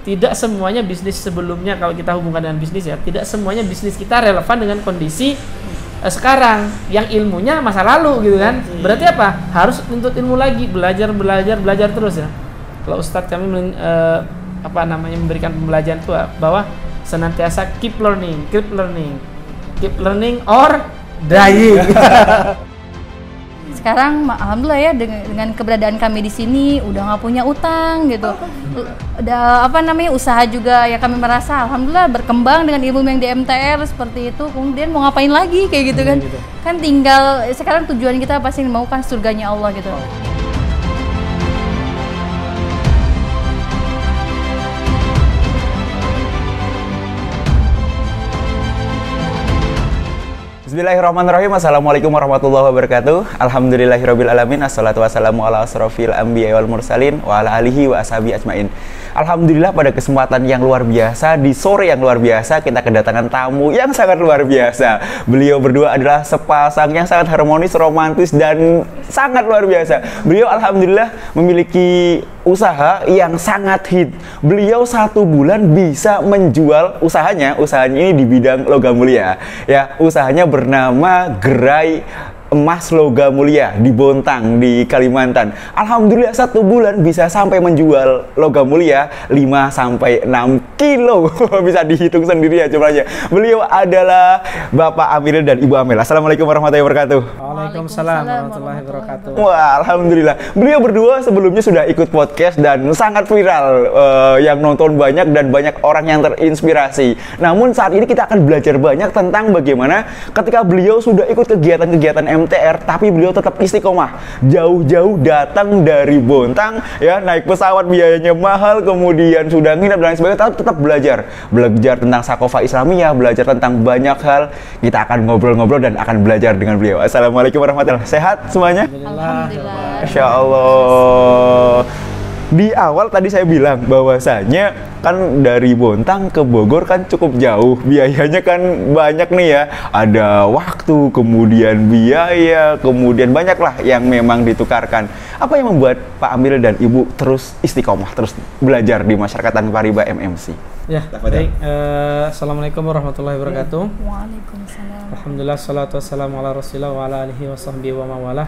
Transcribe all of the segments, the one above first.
tidak semuanya bisnis sebelumnya, kalau kita hubungkan dengan bisnis ya, tidak semuanya bisnis kita relevan dengan kondisi sekarang, yang ilmunya masa lalu gitu kan. Berarti apa? Harus nuntut ilmu lagi, belajar terus ya. Kalau Ustadz kami memberikan pembelajaran itu bahwa senantiasa keep learning or dying. Sekarang alhamdulillah ya, dengan keberadaan kami di sini udah nggak punya utang gitu. Udah usaha juga ya, kami merasa alhamdulillah berkembang dengan ilmu yang di MTR seperti itu. Kemudian mau ngapain lagi kayak gitu kan? Kan tinggal sekarang tujuan kita pasti mau kan surganya Allah gitu. Bismillahirrahmanirrahim. Assalamualaikum warahmatullahi wabarakatuh. Alhamdulillahirabbil alamin. Assalatu wassalamu ala asrofil anbiya wal mursalin wa ala alihi wa ashabi ajmain. Alhamdulillah, pada kesempatan yang luar biasa, di sore yang luar biasa, kita kedatangan tamu yang sangat luar biasa. Beliau berdua adalah sepasang yang sangat harmonis, romantis, dan sangat luar biasa. Beliau alhamdulillah memiliki usaha yang sangat hit. Beliau 1 bulan bisa menjual usahanya ini di bidang logam mulia. Ya, usahanya bernama Gerai Emas Logam Mulia di Bontang, di Kalimantan. Alhamdulillah 1 bulan bisa sampai menjual logam mulia 5-6 kilo. Bisa dihitung sendiri ya jumlahnya. Beliau adalah Bapak Amir dan Ibu Amel. Assalamualaikum warahmatullahi wabarakatuh. Waalaikumsalam warahmatullahi wabarakatuh. Wah, alhamdulillah. Beliau berdua sebelumnya sudah ikut podcast dan sangat viral, yang nonton banyak dan banyak orang yang terinspirasi. Namun saat ini kita akan belajar banyak tentang bagaimana ketika beliau sudah ikut kegiatan-kegiatan MTR, tapi beliau tetap istiqomah, jauh-jauh datang dari Bontang ya, naik pesawat biayanya mahal, kemudian sudah nginep dan lain sebagainya, tapi tetap belajar tentang Sakofa Islamiyah, belajar tentang banyak hal. Kita akan ngobrol-ngobrol dan akan belajar dengan beliau. Assalamualaikum warahmatullahi wabarakatuh. Sehat semuanya? Alhamdulillah. Masya Allah. Di awal tadi saya bilang bahwasanya kan dari Bontang ke Bogor kan cukup jauh, biayanya kan banyak nih ya, ada waktu, kemudian biaya, kemudian banyaklah yang memang ditukarkan. Apa yang membuat Pak Amir dan Ibu terus istiqomah, terus belajar di Masyarakat Tanpa Riba MMC? Ya, baik. Assalamualaikum warahmatullahi wabarakatuh. Waalaikumsalam. Alhamdulillah, salatu wassalamu ala rasulillah wa ala alihi wa sahbihi wa mawalah.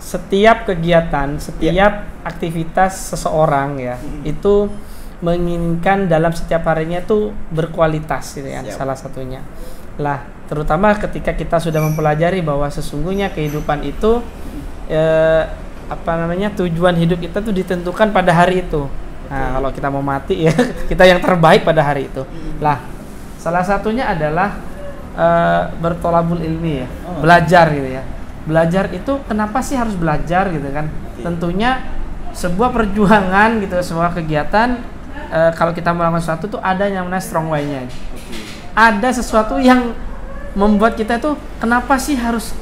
Setiap kegiatan, setiap aktivitas seseorang ya, itu menginginkan dalam setiap harinya itu berkualitas gitu ya, salah satunya. Lah, terutama ketika kita sudah mempelajari bahwa sesungguhnya kehidupan itu tujuan hidup kita tuh ditentukan pada hari itu. Nah, kalau kita mau mati ya, kita yang terbaik pada hari itu. Lah, salah satunya adalah bertolabul ilmi ya, belajar gitu ya. Belajar itu kenapa sih harus belajar gitu kan? Tentunya sebuah perjuangan gitu, sebuah kegiatan, kalau kita melakukan sesuatu tuh ada yang namanya strong way-nya. Ada sesuatu yang membuat kita tuh kenapa sih harus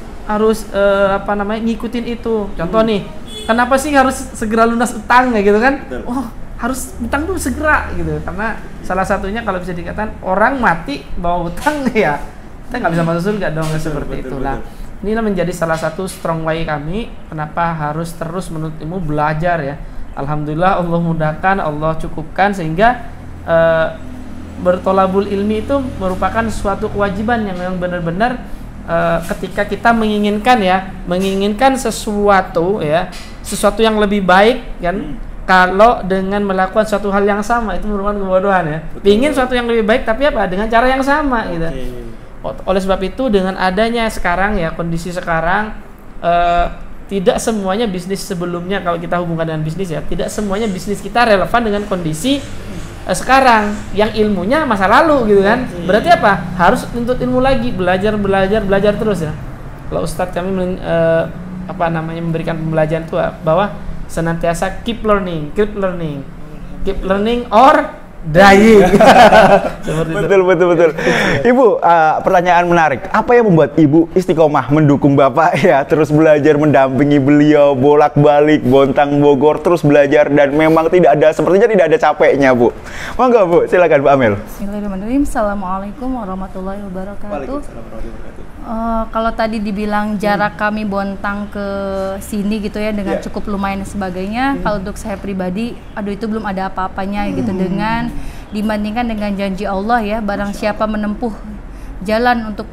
ngikutin itu. Contoh nih, kenapa sih harus segera lunas utang ya gitu kan? Oh, harus utang tuh segera gitu. Karena salah satunya kalau bisa dikatakan orang mati bawa utang ya, kita nggak bisa masuk surga dong, seperti itulah. Inilah menjadi salah satu strong way kami, kenapa harus terus menuntut ilmu, belajar ya. Alhamdulillah Allah mudahkan, Allah cukupkan, sehingga bertolabul ilmi itu merupakan suatu kewajiban yang benar-benar ketika kita menginginkan sesuatu ya, sesuatu yang lebih baik kan. Kalau dengan melakukan suatu hal yang sama itu merupakan kebodohan ya. Pingin suatu yang lebih baik tapi apa? Dengan cara yang sama gitu. Oleh sebab itu, dengan adanya sekarang ya, kondisi sekarang, tidak semuanya bisnis sebelumnya, kalau kita hubungkan dengan bisnis ya, tidak semuanya bisnis kita relevan dengan kondisi sekarang, yang ilmunya masa lalu gitu kan. Berarti apa? Harus nuntut ilmu lagi, belajar terus ya. Kalau Ustadz kami memberikan pembelajaran itu bahwa senantiasa keep learning or Daying. Seperti itu. Betul. Ibu, pertanyaan menarik. Apa yang membuat Ibu istiqomah mendukung Bapak ya, terus belajar mendampingi beliau bolak-balik Bontang Bogor, terus belajar dan memang sepertinya tidak ada capeknya, Bu. Monggo, Bu, silakan Bu Amel. Bismillahirrahmanirrahim. Assalamualaikum warahmatullahi wabarakatuh. Kalau tadi dibilang jarak kami Bontang ke sini gitu ya dengan cukup lumayan dan sebagainya, kalau untuk saya pribadi, aduh itu belum ada apa-apanya gitu dengan dibandingkan dengan janji Allah ya, barang siapa menempuh jalan untuk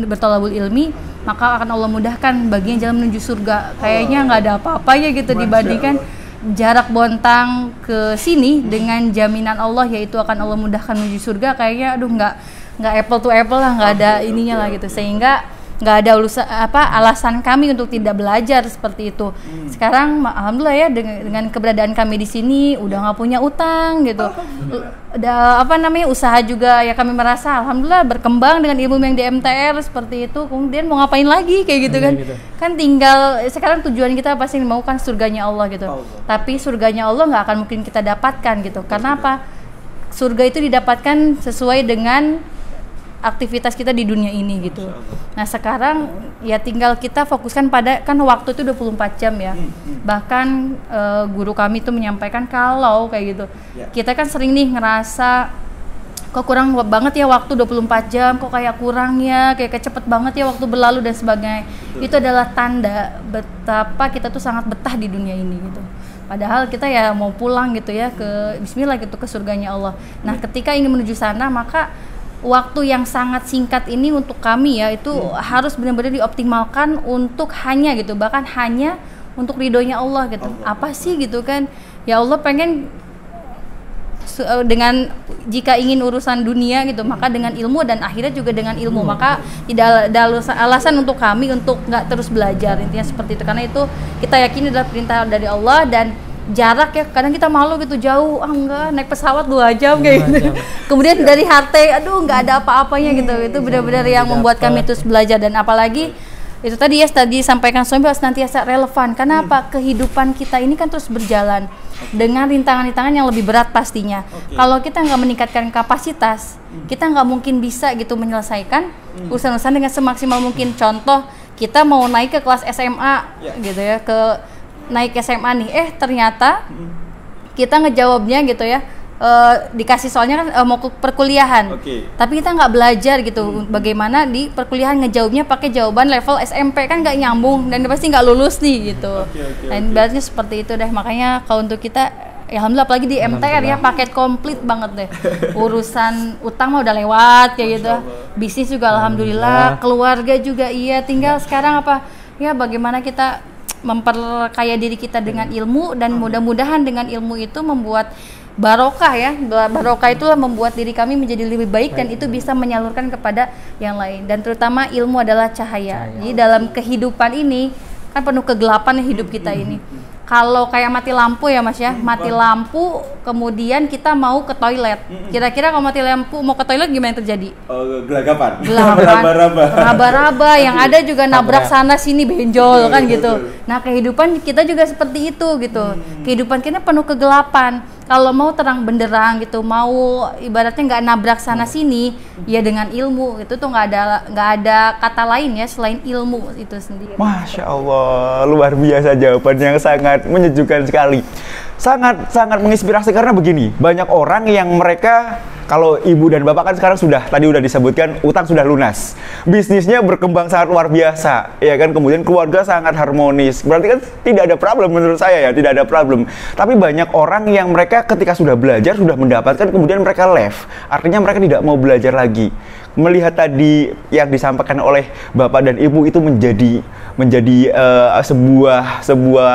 bertolabul ilmi, maka akan Allah mudahkan baginya jalan menuju surga. Kayaknya nggak ada apa-apanya gitu dibandingkan jarak Bontang ke sini dengan jaminan Allah yaitu akan Allah mudahkan menuju surga. Kayaknya aduh nggak apple to apple lah, nggak ada ininya lah gitu, sehingga nggak ada alasan kami untuk tidak belajar seperti itu. Sekarang alhamdulillah ya dengan keberadaan kami di sini udah nggak punya utang gitu, udah usaha juga ya, kami merasa alhamdulillah berkembang dengan ilmu yang di MTR seperti itu. Kemudian mau ngapain lagi kayak gitu kan, kan tinggal sekarang tujuan kita pasti mau kan surganya Allah gitu. Tapi surganya Allah nggak akan mungkin kita dapatkan gitu. Karena apa? Surga itu didapatkan sesuai dengan aktivitas kita di dunia ini gitu. Nah sekarang ya tinggal kita fokuskan pada, kan waktu itu 24 jam ya. Bahkan guru kami itu menyampaikan kalau kayak gitu, kita kan sering nih ngerasa kok kurang banget ya waktu 24 jam, kok kayak kurang ya, kayak cepet banget ya waktu berlalu dan sebagainya. Itu adalah tanda betapa kita tuh sangat betah di dunia ini gitu. Padahal kita ya mau pulang gitu ya ke bismillah gitu ke surganya Allah. Nah ketika ingin menuju sana, maka waktu yang sangat singkat ini untuk kami ya itu harus benar-benar dioptimalkan untuk hanya gitu, bahkan hanya untuk ridhonya Allah gitu. Apa sih gitu kan, ya Allah pengen dengan jika ingin urusan dunia gitu, maka dengan ilmu, dan akhirnya juga dengan ilmu, maka tidak ada alasan untuk kami untuk nggak terus belajar, intinya seperti itu. Karena itu kita yakini adalah perintah dari Allah. Dan jarak ya, kadang kita malu gitu, jauh, enggak, naik pesawat 2 jam kayak gitu. Kemudian dari HT, aduh nggak ada apa-apanya gitu. Itu benar-benar yang membuat kami terus belajar. Dan apalagi itu tadi ya, tadi sampaikan suami harus nantiasa relevan. Karena apa? Kehidupan kita ini kan terus berjalan dengan rintangan-rintangan yang lebih berat pastinya. Kalau kita nggak meningkatkan kapasitas, kita nggak mungkin bisa gitu menyelesaikan urusan-urusan dengan semaksimal mungkin. Contoh, kita mau naik ke kelas SMA gitu ya, naik SMA nih, ternyata kita ngejawabnya gitu ya, dikasih soalnya kan mau ke perkuliahan, tapi kita nggak belajar gitu bagaimana di perkuliahan ngejawabnya pakai jawaban level SMP, kan nggak nyambung dan pasti nggak lulus nih gitu. Dan berarti seperti itu deh. Makanya kalau untuk kita ya alhamdulillah, apalagi di MTR ya, paket komplit banget deh. Urusan utang mah udah lewat kayak gitu, bisnis juga alhamdulillah, keluarga juga iya, tinggal sekarang apa ya, bagaimana kita memperkaya diri kita dengan ilmu, dan mudah-mudahan dengan ilmu itu membuat barokah ya. Barokah itulah membuat diri kami menjadi lebih baik dan itu bisa menyalurkan kepada yang lain. Dan terutama ilmu adalah cahaya. Jadi dalam kehidupan ini kan penuh kegelapan hidup kita ini. Kalau kayak mati lampu ya Mas ya, mati lampu kemudian kita mau ke toilet. Kira-kira kalau mati lampu mau ke toilet gimana yang terjadi? Gelagapan. Raba-raba, yang ada juga nabrak sana sini benjol kan gitu. Nah kehidupan kita juga seperti itu gitu. Kehidupan kita penuh kegelapan. Kalau mau terang benderang gitu, mau ibaratnya nggak nabrak sana sini, ya dengan ilmu itu tuh nggak ada kata lain ya selain ilmu itu sendiri. Masya Allah, luar biasa jawaban yang sangat menyejukkan sekali, sangat menginspirasi. Karena begini, banyak orang yang mereka, kalau ibu dan bapak kan sekarang tadi udah disebutkan, utang sudah lunas, bisnisnya berkembang sangat luar biasa, ya kan, kemudian keluarga sangat harmonis, berarti kan tidak ada problem menurut saya ya, tidak ada problem. Tapi banyak orang yang mereka ketika sudah belajar, sudah mendapatkan, kemudian mereka left, artinya mereka tidak mau belajar lagi. Melihat tadi yang disampaikan oleh bapak dan ibu itu menjadi sebuah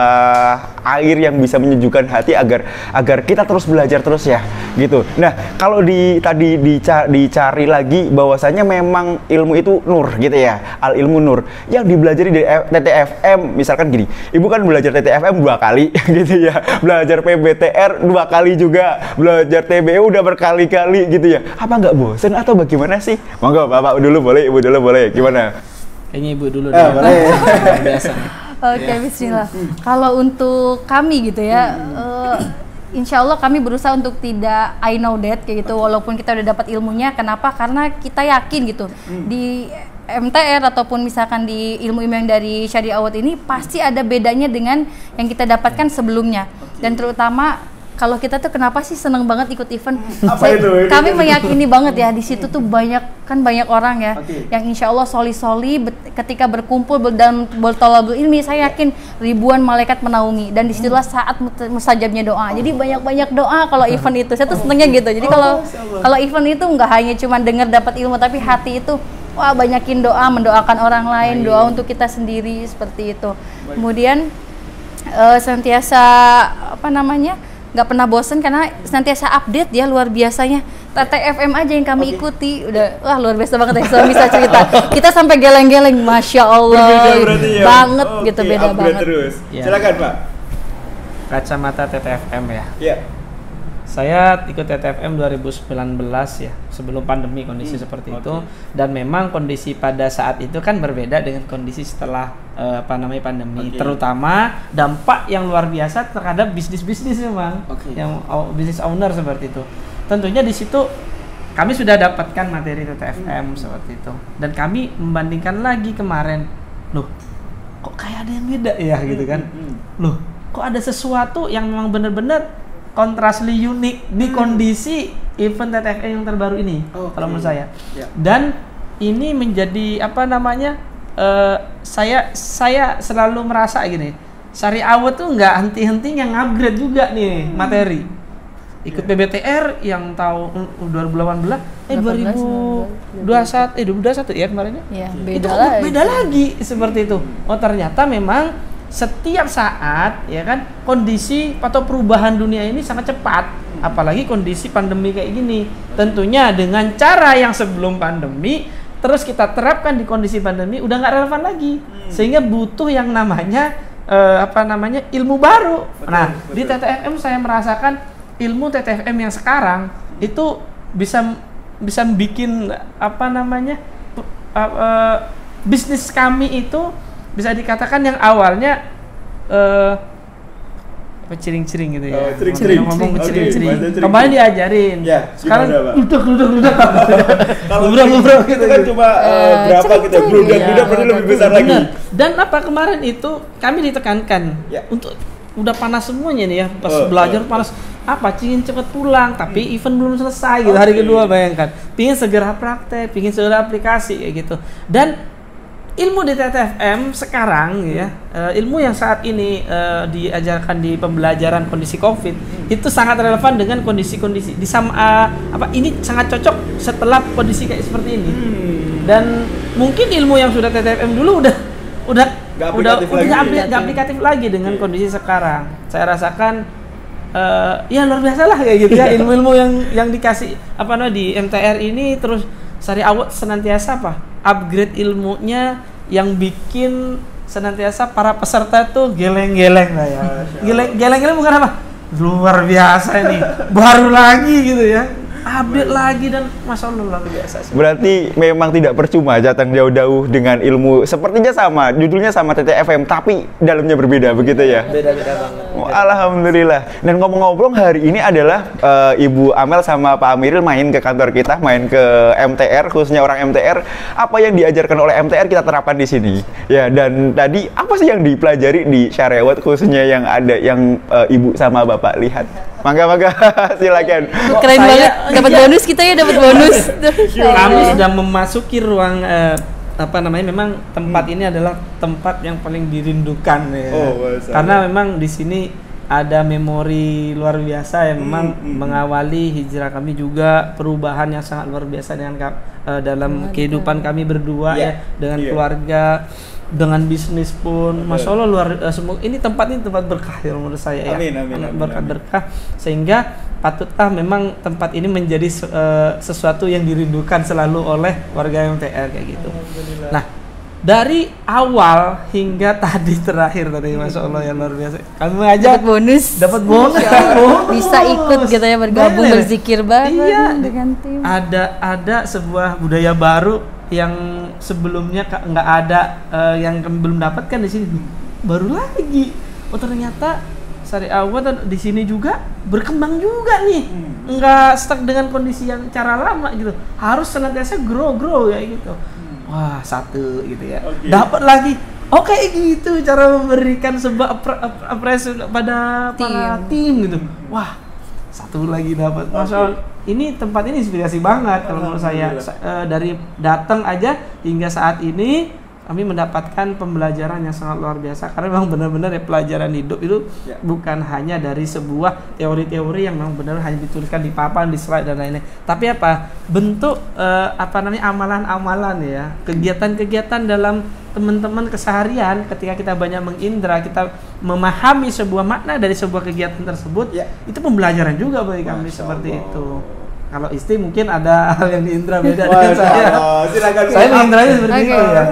air yang bisa menyejukkan hati agar kita terus belajar terus ya gitu. Nah kalau tadi dicari lagi bahwasanya memang ilmu itu nur gitu ya, al ilmu nur yang dibelajari dari TTFM. Misalkan gini, ibu kan belajar TTFM 2 kali gitu ya, belajar PBTR 2 kali juga, belajar TBU udah berkali-kali gitu ya. Apa nggak bosen atau bagaimana sih? Monggo bapak dulu boleh, ibu dulu boleh, gimana? Kayaknya ibu dulu deh. Boleh. Biasa. Oke, bismillah. Kalau untuk kami gitu ya, insya Allah kami berusaha untuk tidak I know that kayak gitu, walaupun kita udah dapat ilmunya. Kenapa? Karena kita yakin gitu di MTR ataupun misalkan di ilmu-ilmu yang dari Syariah Awad ini pasti ada bedanya dengan yang kita dapatkan sebelumnya. Dan terutama kalau kita tuh kenapa sih seneng banget ikut event? Kami meyakini banget ya di situ tuh banyak orang ya yang insya Allah soli-soli ketika berkumpul dan bertolabul ilmi. Saya yakin ribuan malaikat menaungi dan disitulah saat mustajabnya doa. Jadi banyak doa kalau event itu. Saya tuh senengnya gitu. Jadi kalau event itu nggak hanya cuma dengar dapat ilmu, tapi hati itu wah banyakin doa, mendoakan orang lain, doa untuk kita sendiri seperti itu. Kemudian senantiasa nggak pernah bosen karena senantiasa update ya, luar biasanya. TTFM aja yang kami ikuti udah wah luar biasa banget ya, saya bisa cerita. Kita sampai geleng-geleng, masya Allah, banget gitu, beda banget. Terus. Ya. Silakan Pak. Kacamata TTFM ya. Iya. Saya ikut TTFM 2019 ya, sebelum pandemi kondisi seperti itu, dan memang kondisi pada saat itu kan berbeda dengan kondisi setelah pandemi, terutama dampak yang luar biasa terhadap bisnis-bisnis memang, yang bisnis owner seperti itu. Tentunya di situ kami sudah dapatkan materi TTFM seperti itu, dan kami membandingkan lagi kemarin, loh kok kayak ada yang beda ya gitu kan, loh kok ada sesuatu yang memang benar-benar kontrasly unik di kondisi event TTFM yang terbaru ini, kalau menurut saya. Dan ini menjadi saya selalu merasa gini, Syariah Awad tuh nggak henti-hentinya ngupgrade juga nih materi. Ikut PBTR yang tahun 2018, 2021 ya kemarinnya. Ya, beda lagi seperti itu. Oh ternyata memang setiap saat ya kan kondisi atau perubahan dunia ini sangat cepat, apalagi kondisi pandemi kayak gini. Tentunya dengan cara yang sebelum pandemi terus kita terapkan di kondisi pandemi udah nggak relevan lagi, sehingga butuh yang namanya ilmu baru. Betul. Di TTFM saya merasakan ilmu TTFM yang sekarang itu bisa bikin bisnis kami itu bisa dikatakan yang awalnya cering-cering gitu ya. Ngomong cering-cering. Kemarin diajarin. Ya, sekarang ludak. Kalau ludak gitu kan cuma berapa kita bludak berarti lebih besar lagi. Dan kemarin itu kami ditekankan untuk udah panas semuanya nih ya, pas belajar panas. Pingin cepet pulang, tapi event belum selesai gitu. Hari kedua bayangkan. Pingin segera praktek, pingin segera aplikasi kayak gitu. Dan ilmu di TTFM sekarang ya, ilmu yang saat ini diajarkan di pembelajaran kondisi Covid itu sangat relevan dengan kondisi-kondisi ini sangat cocok setelah kondisi kayak seperti ini. Dan mungkin ilmu yang sudah TTFM dulu udah nggak aplikatif lagi dengan kondisi sekarang. Saya rasakan ya luar biasa lah kayak gitu ya, ilmu-ilmu yang dikasih di MTR ini. Terus Syariah Awad senantiasa upgrade ilmunya yang bikin senantiasa para peserta tuh geleng-geleng lah ya. Geleng-geleng bukan luar biasa ini, baru lagi gitu ya, update lagi, dan masya Allah luar biasa. Berarti memang tidak percuma datang jauh-jauh dengan ilmu sepertinya sama, judulnya sama TTFM, tapi dalamnya berbeda begitu ya. Beda-beda banget. Alhamdulillah. Dan ngomong-ngomong, hari ini adalah Ibu Amel sama Pak Amiril main ke kantor kita, main ke MTR, khususnya orang MTR. Apa yang diajarkan oleh MTR kita terapkan di sini. Ya, dan tadi apa sih yang dipelajari di Syariah Awad khususnya yang ada yang Ibu sama Bapak lihat? Mangga silakan. Keren banget, dapat bonus kita ya, dapat bonus. Kami sudah memasuki ruang memang tempat ini adalah tempat yang paling dirindukan ya. Karena memang di sini ada memori luar biasa yang memang mengawali hijrah kami, juga perubahan yang sangat luar biasa dengan dalam kehidupan kami berdua ya, dengan keluarga, dengan bisnis pun. Masya Allah ini tempat berkah ya menurut saya ya. Amin. Berkah sehingga patutlah memang tempat ini menjadi sesuatu yang dirindukan selalu oleh warga MTR kayak gitu. Nah, dari awal hingga tadi terakhir masya Allah yang luar biasa. Kami aja dapat bonus. Bisa ikut gitu ya, bergabung berzikir bareng dengan tim. Ada sebuah budaya baru yang sebelumnya nggak ada, yang kami belum dapatkan di sini, baru lagi. Ternyata Syariah Awad di sini juga berkembang juga nih. Enggak stuck dengan kondisi yang cara lama gitu. Harus senantiasa grow ya gitu. Wah, satu gitu ya. Dapat lagi. Oke, gitu cara memberikan sebuah apresiasi pada para tim gitu. Wah, satu lagi dapat. Masya Allah, ini tempat ini inspirasi banget kalau menurut saya. Dari datang aja hingga saat ini kami mendapatkan pembelajaran yang sangat luar biasa, karena memang benar-benar ya, pelajaran hidup itu bukan hanya dari sebuah teori-teori yang memang benar hanya dituliskan di papan, di slide dan lain-lain, tapi apa bentuk amalan-amalan ya, kegiatan-kegiatan dalam teman-teman keseharian. Ketika kita banyak mengindra, kita memahami sebuah makna dari sebuah kegiatan tersebut, itu pembelajaran juga bagi kami. Seperti itu. Kalau istri mungkin ada hal yang diindra beda dengan saya. Silakan. Saya mengindranya seperti itu ya.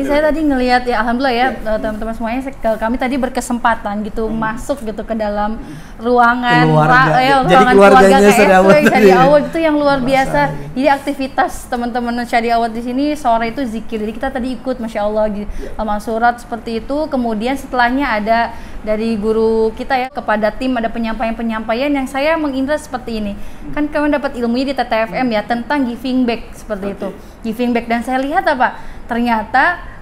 Saya tadi ngelihat ya, alhamdulillah ya teman-teman semuanya, kami tadi berkesempatan gitu masuk gitu ke dalam ruangan jadi keluarganya Syariah Awad itu yang luar biasa. Jadi aktivitas teman-teman Syariah Awad di sini sore itu zikir. Jadi kita tadi ikut, masya Allah, amal surat seperti itu. Kemudian setelahnya ada dari guru kita ya kepada tim, ada penyampaian yang saya mengindra seperti ini. Kan kalian dapat ilmunya di TTFM ya tentang giving back seperti itu. Giving back, dan saya lihat apa? Ternyata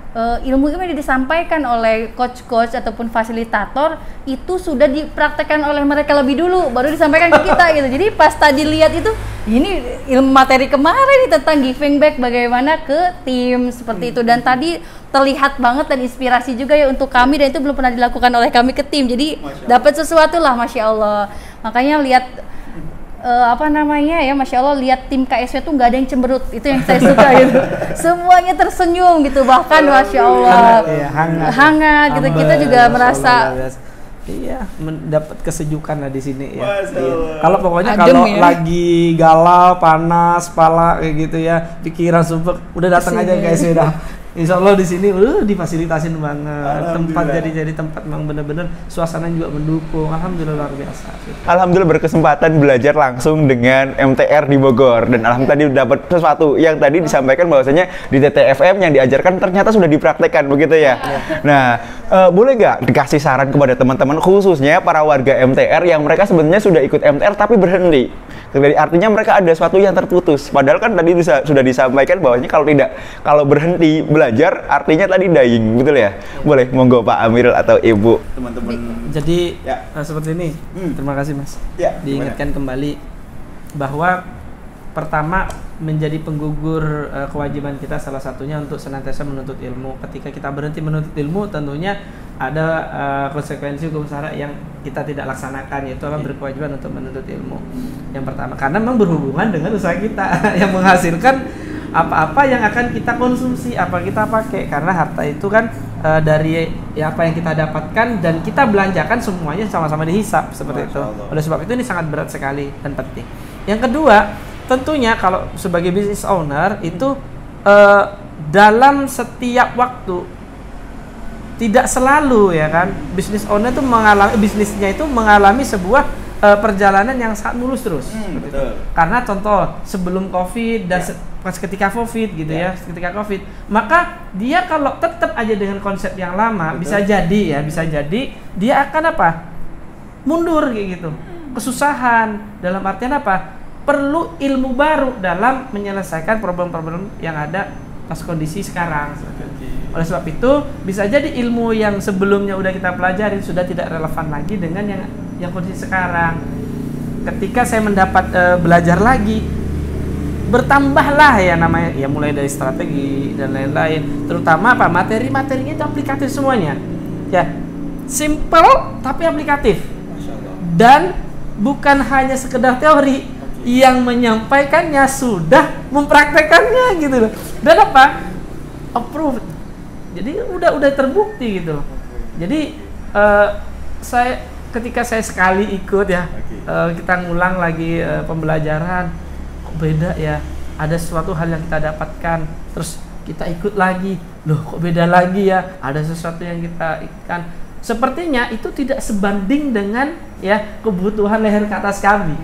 ilmu yang disampaikan oleh coach-coach ataupun fasilitator itu sudah dipraktekkan oleh mereka lebih dulu, baru disampaikan ke kita gitu. Jadi pas tadi lihat itu, ini ilmu materi kemarin nih tentang giving back bagaimana ke tim seperti itu, dan tadi terlihat banget dan inspirasi juga ya untuk kami, dan itu belum pernah dilakukan oleh kami ke tim. Jadi dapat sesuatu lah, masya Allah. Makanya lihat masya Allah, lihat tim KSW tuh nggak ada yang cemberut, itu yang saya suka gitu. Semuanya tersenyum gitu, bahkan masya Allah hangat gitu. Kita juga merasa mendapat kesejukan lah di sini ya. Kalau pokoknya kalau lagi galau, panas, kepala kayak gitu ya, pikiran sumpah, udah datang aja KSW dah. Insya Allah di sini difasilitasin banget, tempat jadi tempat memang benar-benar suasana juga mendukung. Alhamdulillah luar biasa. Alhamdulillah berkesempatan belajar langsung dengan MTR di Bogor, dan alhamdulillah tadi dapat sesuatu yang tadi disampaikan bahwasanya di TTFM yang diajarkan ternyata sudah dipraktekkan begitu ya. Nah, boleh nggak dikasih saran kepada teman-teman khususnya para warga MTR yang mereka sebenarnya sudah ikut MTR tapi berhenti? Jadi artinya mereka ada sesuatu yang terputus. Padahal kan tadi sudah disampaikan bahwasanya kalau berhenti belajar artinya tadi dying, betul ya? Boleh, monggo Pak Amirul atau Ibu. Teman-teman. Jadi seperti ini. Terima kasih Mas. Diingatkan kembali bahwa pertama menjadi penggugur kewajiban kita salah satunya untuk senantiasa menuntut ilmu. Ketika kita berhenti menuntut ilmu, tentunya ada konsekuensi hukum syara yang kita tidak laksanakan, yaitu akan berkewajiban untuk menuntut ilmu. Yang pertama, karena memang berhubungan dengan usaha kita yang menghasilkan apa-apa yang akan kita konsumsi, apa kita pakai, karena harta itu kan dari apa yang kita dapatkan dan kita belanjakan semuanya sama-sama dihisap seperti itu. Oleh sebab itu ini sangat berat sekali dan penting. Yang kedua, tentunya kalau sebagai business owner itu dalam setiap waktu, tidak selalu ya kan, business owner itu bisnisnya itu mengalami sebuah perjalanan yang sangat mulus terus. Betul. Karena contoh sebelum COVID dan pas ketika COVID gitu ya, ketika COVID, maka dia kalau tetap aja dengan konsep yang lama, bisa jadi dia akan mundur kayak gitu, kesusahan. Dalam artian perlu ilmu baru dalam menyelesaikan problem-problem yang ada pas kondisi sekarang. Oleh sebab itu bisa jadi ilmu yang sebelumnya udah kita pelajari sudah tidak relevan lagi dengan yang kondisi sekarang. Ketika saya mendapat belajar lagi, bertambahlah ya namanya, ya mulai dari strategi dan lain-lain, terutama materi-materinya itu aplikatif semuanya ya, simple tapi aplikatif, dan bukan hanya sekedar teori, yang menyampaikannya sudah mempraktekannya gitu loh, dan approved, jadi udah terbukti gitu loh. Jadi ketika saya sekali ikut ya, kita ngulang lagi pembelajaran, kok beda ya, ada sesuatu hal yang kita dapatkan, terus kita ikut lagi, loh kok beda lagi ya, ada sesuatu yang kita ikan, sepertinya itu tidak sebanding dengan ya kebutuhan leher ke atas kami.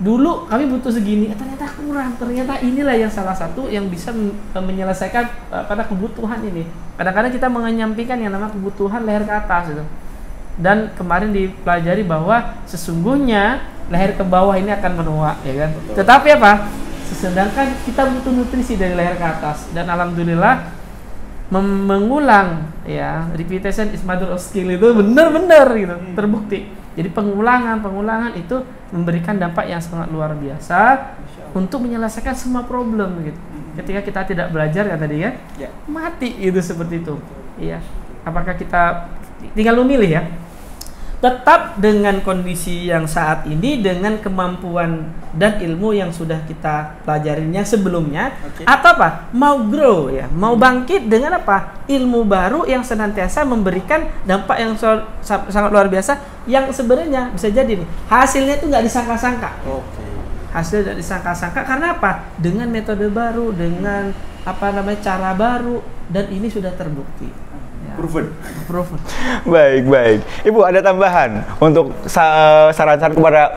dulu kami butuh segini, ternyata kurang, ternyata inilah yang salah satu yang bisa menyelesaikan pada kebutuhan ini. Kadang-kadang kita menyampaikan yang namanya kebutuhan leher ke atas itu. Dan kemarin dipelajari bahwa sesungguhnya leher ke bawah ini akan menua, ya kan? Tetapi apa? Sedangkan kita butuh nutrisi dari leher ke atas, dan alhamdulillah mengulang ya, repetition is mother of skill itu benar-benar gitu, terbukti. Jadi pengulangan itu memberikan dampak yang sangat luar biasa untuk menyelesaikan semua problem gitu. Ketika kita tidak belajar kan tadi ya, mati itu seperti itu. Iya. Apakah kita tinggal memilih ya? Tetap dengan kondisi yang saat ini, dengan kemampuan dan ilmu yang sudah kita pelajarinya sebelumnya, atau apa? Mau grow ya, mau bangkit dengan apa? Ilmu baru yang senantiasa memberikan dampak yang sangat luar biasa, yang sebenarnya bisa jadi nih hasilnya itu nggak disangka-sangka. Hasil tidak disangka-sangka karena apa? Dengan metode baru, dengan cara baru, dan ini sudah terbukti. Proven. Baik. Ibu ada tambahan untuk saran-saran kepada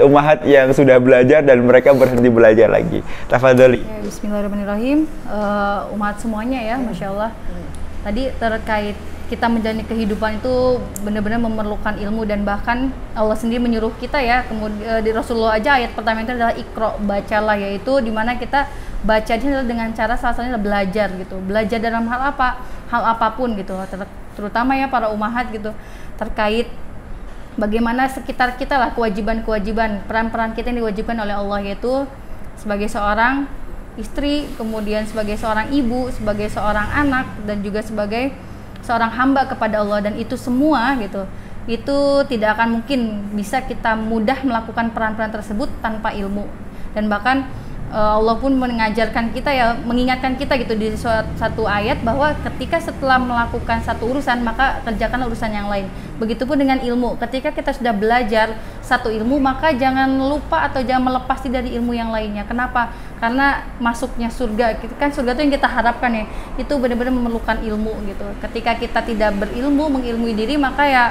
umahat yang sudah belajar dan mereka berhenti belajar lagi. Tafadhali. Bismillahirrahmanirrahim. Umat semuanya ya, Masya Allah. Tadi terkait kita menjalani kehidupan itu benar-benar memerlukan ilmu, dan bahkan Allah sendiri menyuruh kita ya, kemudian di Rasulullah aja ayat pertama itu adalah Iqra, bacalah, yaitu dimana kita baca adalah dengan cara salah satunya adalah belajar gitu. Belajar dalam hal apa? Hal apapun gitu, terutama ya para umahat gitu, terkait bagaimana sekitar kita lah, kewajiban-kewajiban, peran-peran kita yang diwajibkan oleh Allah, yaitu sebagai seorang istri, kemudian sebagai seorang ibu, sebagai seorang anak, dan juga sebagai seorang hamba kepada Allah. Dan itu semua gitu, itu tidak akan mungkin bisa kita mudah melakukan peran-peran tersebut tanpa ilmu. Dan bahkan Allah pun mengajarkan kita ya, mengingatkan kita gitu di satu ayat bahwa ketika setelah melakukan satu urusan maka kerjakan urusan yang lain. Begitupun dengan ilmu, ketika kita sudah belajar satu ilmu maka jangan lupa atau jangan melepas dari ilmu yang lainnya. Kenapa? Karena masuknya surga, kan surga itu yang kita harapkan ya, itu benar-benar memerlukan ilmu gitu. Ketika kita tidak berilmu, mengilmui diri, maka ya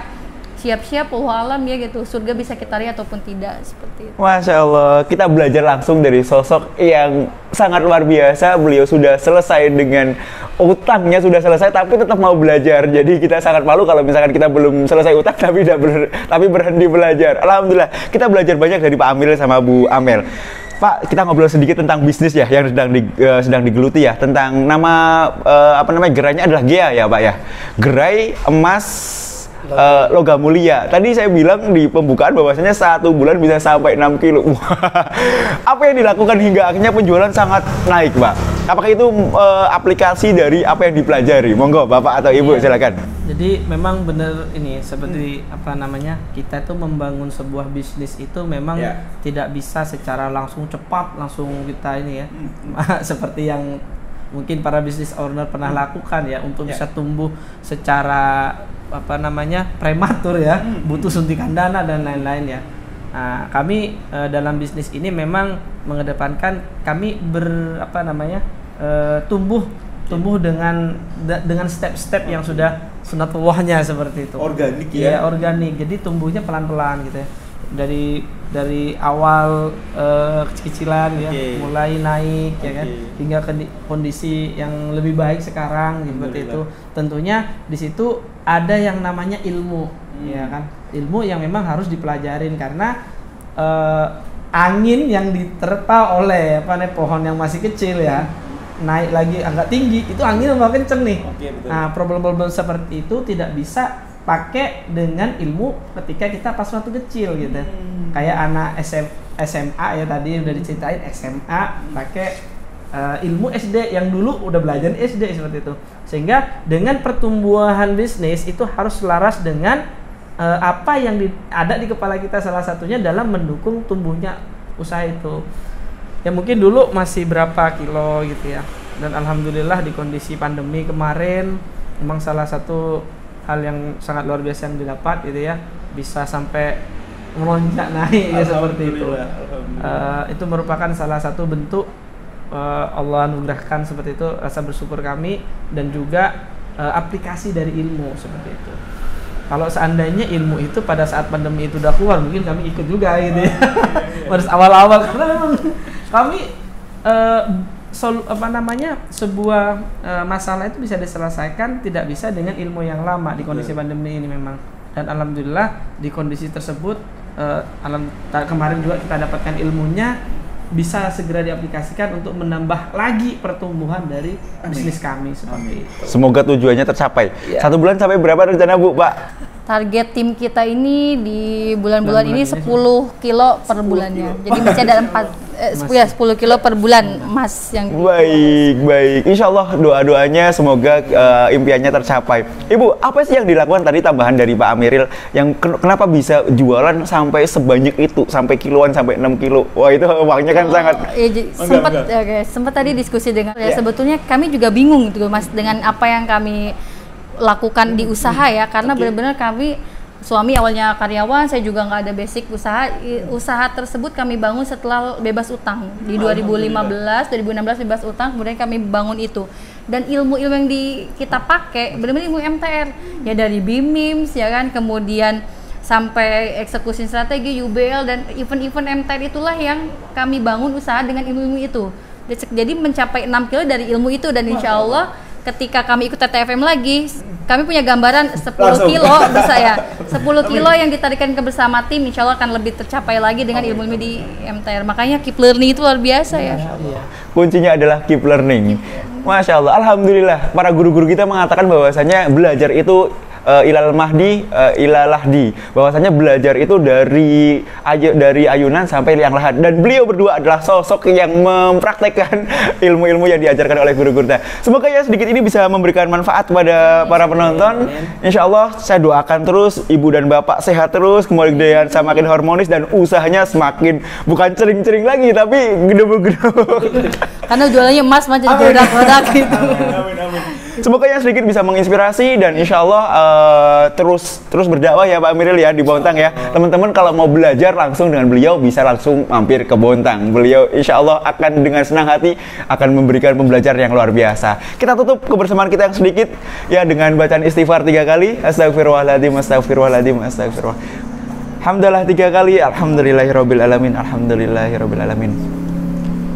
siap-siap alam ya gitu, surga bisa kita lihat ataupun tidak, seperti itu. Masya Allah, kita belajar langsung dari sosok yang sangat luar biasa. Beliau sudah selesai dengan utangnya, sudah selesai tapi tetap mau belajar. Jadi kita sangat malu kalau misalkan kita belum selesai utang tapi berhenti belajar. Alhamdulillah, kita belajar banyak dari Pak Amil sama Bu Amel. Pak, kita ngobrol sedikit tentang bisnis ya yang sedang digeluti ya, tentang gerainya adalah GEA ya Pak ya, gerai emas logam mulia. Tadi saya bilang di pembukaan bahwasanya 1 bulan bisa sampai 6 kilo. Apa yang dilakukan hingga akhirnya penjualan sangat naik, Pak? Apakah itu aplikasi dari apa yang dipelajari? Monggo Bapak atau Ibu silakan. Jadi memang benar ini seperti kita tuh membangun sebuah bisnis itu memang tidak bisa secara langsung cepat langsung kita ini ya. Seperti yang mungkin para business owner pernah lakukan ya, untuk bisa tumbuh secara prematur ya, butuh suntikan dana dan lain-lain ya. Nah, kami dalam bisnis ini memang mengedepankan kami tumbuh dengan step-step yang sudah sunatullahnya seperti itu. Organik ya. Iya, organik. Jadi tumbuhnya pelan-pelan gitu ya. Dari awal kecil-kecilan ya, mulai naik ya kan, hingga ke kondisi yang lebih baik sekarang seperti itu. Tentunya di situ ada yang namanya ilmu, ya kan, ilmu yang memang harus dipelajarin karena angin yang diterpa oleh pohon yang masih kecil ya, naik lagi agak tinggi, itu angin makin kenceng nih. Nah, problem-problem seperti itu tidak bisa pakai dengan ilmu ketika kita pas waktu kecil gitu. Kayak anak SMA ya, tadi udah diceritain SMA pakai ilmu SD yang dulu udah belajar SD seperti itu. Sehingga dengan pertumbuhan bisnis itu harus selaras dengan apa yang ada di kepala kita, salah satunya dalam mendukung tumbuhnya usaha itu. Ya mungkin dulu masih berapa kilo gitu ya. Dan alhamdulillah di kondisi pandemi kemarin memang salah satu hal yang sangat luar biasa yang didapat gitu ya, bisa sampai melonjak naik ya seperti itu. Itu merupakan salah satu bentuk Allah anugerahkan seperti itu, rasa bersyukur kami, dan juga aplikasi dari ilmu seperti itu. kalau seandainya ilmu itu pada saat pandemi itu udah keluar, mungkin kami ikut juga gitu ya. Pada awal-awal, karena memang kami sebuah masalah itu bisa diselesaikan tidak bisa dengan ilmu yang lama di kondisi pandemi ini memang. Dan alhamdulillah di kondisi tersebut kemarin juga kita dapatkan ilmunya, bisa segera diaplikasikan untuk menambah lagi pertumbuhan dari bisnis kami seperti itu. Semoga tujuannya tercapai. Ya. 1 bulan sampai berapa rencana Bu, Pak? Target tim kita ini di bulan-bulan ini 10 kilo per bulannya. Jadi masih ada 10 kilo per bulan emas yang Baik. Insya Allah doa-doanya semoga impiannya tercapai. Ibu, apa sih yang dilakukan tadi tambahan dari Pak Amiril yang kenapa bisa jualan sampai sebanyak itu, sampai kiloan, sampai 6 kilo? Wah, itu uangnya kan sangat. Sempat tadi diskusi dengan sebetulnya kami juga bingung gitu Mas dengan apa yang kami lakukan di usaha ya, karena benar-benar kami suami awalnya karyawan, saya juga nggak ada basic usaha tersebut kami bangun setelah bebas utang di 2016 bebas utang, kemudian kami bangun itu, dan ilmu-ilmu yang kita pakai benar-benar ilmu MTR ya, dari BIMIMS ya kan, kemudian sampai eksekusi strategi UBL dan event-event MTR itulah yang kami bangun usaha dengan ilmu-ilmu itu. Jadi mencapai 6 kilo dari ilmu itu, dan insya Allah ketika kami ikut TTFM lagi, kami punya gambaran 10 kilo bisa ya. 10 kilo yang ditarikan ke bersama tim, insya Allah akan lebih tercapai lagi dengan ilmu-ilmu di MTR. Makanya keep learning itu luar biasa ya. Kuncinya adalah keep learning. Masya Allah, alhamdulillah. Para guru-guru kita mengatakan bahwasanya belajar itu ilal mahdi ilalahdi, bahwasanya belajar itu dari ayunan sampai liang lahat, dan beliau berdua adalah sosok yang mempraktekkan ilmu-ilmu yang diajarkan oleh guru-guru. Semoga ya sedikit ini bisa memberikan manfaat kepada para penonton. Insya Allah saya doakan terus ibu dan bapak sehat terus, kemudian semakin harmonis dan usahanya semakin bukan cering-cering lagi tapi gedebuk-gedebuk. Karena jualannya emas macam berak-berak gitu. Semoga yang sedikit bisa menginspirasi, dan insya Allah terus berdakwah ya Pak Amiril ya di Bontang ya. Teman-teman kalau mau belajar langsung dengan beliau bisa langsung mampir ke Bontang. Beliau insya Allah akan dengan senang hati akan memberikan pembelajaran yang luar biasa. Kita tutup kebersamaan kita yang sedikit ya dengan bacaan istighfar 3 kali. Astagfirullahaladzim, astagfirullahaladzim, astagfirullah. Hamdalah 3 kali. Alhamdulillahirabbil alamin, alhamdulillahirabbil alamin.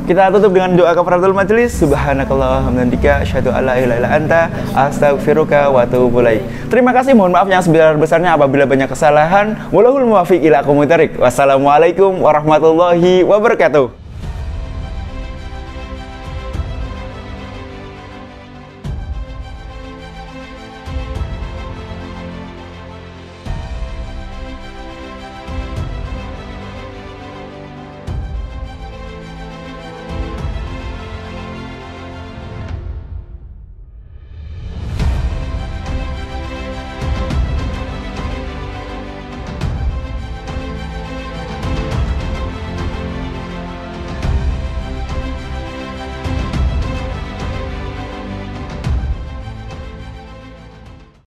Kita tutup dengan doa kafaratul majelis. Subhanakallah hamdika asyhadu alla ilaha illa anta astaghfiruka wa atubu ilaik. Terima kasih, mohon maaf yang sebesar-besarnya apabila banyak kesalahan. Wallahul muwaffiq ila aqwamit thoriq. Wassalamualaikum warahmatullahi wabarakatuh.